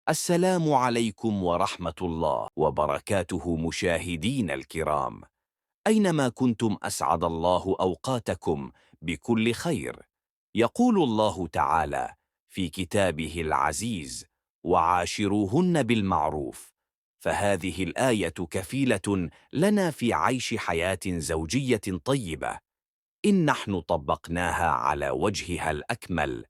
السلام عليكم ورحمة الله وبركاته مشاهدين الكرام. أينما كنتم أسعد الله أوقاتكم بكل خير. يقول الله تعالى في كتابه العزيز: وعاشروهن بالمعروف. فهذه الآية كفيلة لنا في عيش حياة زوجية طيبة إن نحن طبقناها على وجهها الأكمل.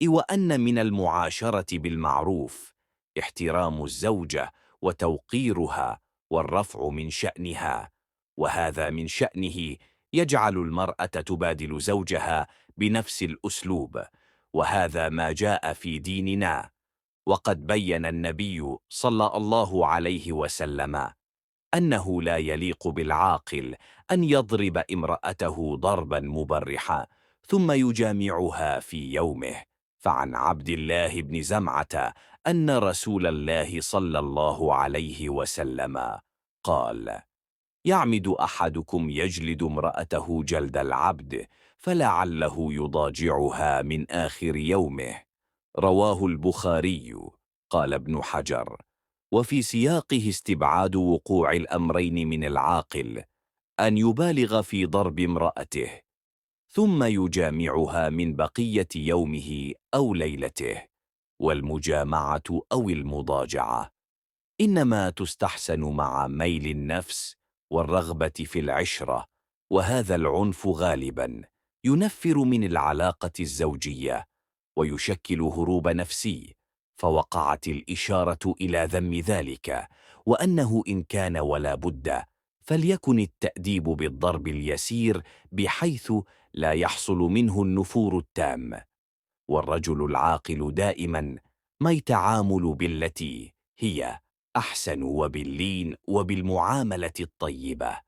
وأن من المعاشرة بالمعروف احترام الزوجة وتوقيرها والرفع من شأنها، وهذا من شأنه يجعل المرأة تبادل زوجها بنفس الأسلوب، وهذا ما جاء في ديننا. وقد بين النبي صلى الله عليه وسلم أنه لا يليق بالعاقل أن يضرب امرأته ضربا مبرحا ثم يجامعها في يومه. فعن عبد الله بن زمعة أن رسول الله صلى الله عليه وسلم قال: يعمد أحدكم يجلد امرأته جلد العبد فلعله يضاجعها من آخر يومه. رواه البخاري. قال ابن حجر: وفي سياقه استبعاد وقوع الأمرين من العاقل أن يبالغ في ضرب امرأته ثم يجامعها من بقية يومه أو ليلته. والمجامعة أو المضاجعة إنما تستحسن مع ميل النفس والرغبة في العشرة، وهذا العنف غالبا ينفر من العلاقة الزوجية ويشكل هروب نفسي. فوقعت الإشارة إلى ذم ذلك، وأنه إن كان ولا بد فليكن التأديب بالضرب اليسير بحيث لا يحصل منه النفور التام. والرجل العاقل دائما ما يتعامل بالتي هي أحسن وباللين وبالمعاملة الطيبة،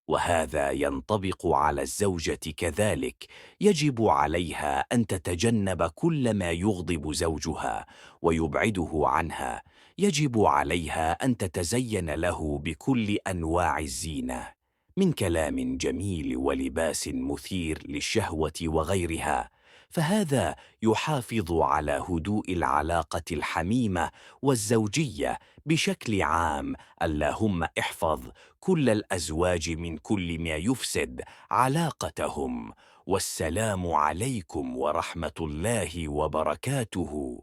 وهذا ينطبق على الزوجة كذلك. يجب عليها أن تتجنب كل ما يغضب زوجها ويبعده عنها. يجب عليها أن تتزين له بكل أنواع الزينة من كلام جميل ولباس مثير للشهوة وغيرها، فهذا يحافظ على هدوء العلاقة الحميمة والزوجية بشكل عام. اللهم احفظ كل الأزواج من كل ما يفسد علاقتهم. والسلام عليكم ورحمة الله وبركاته.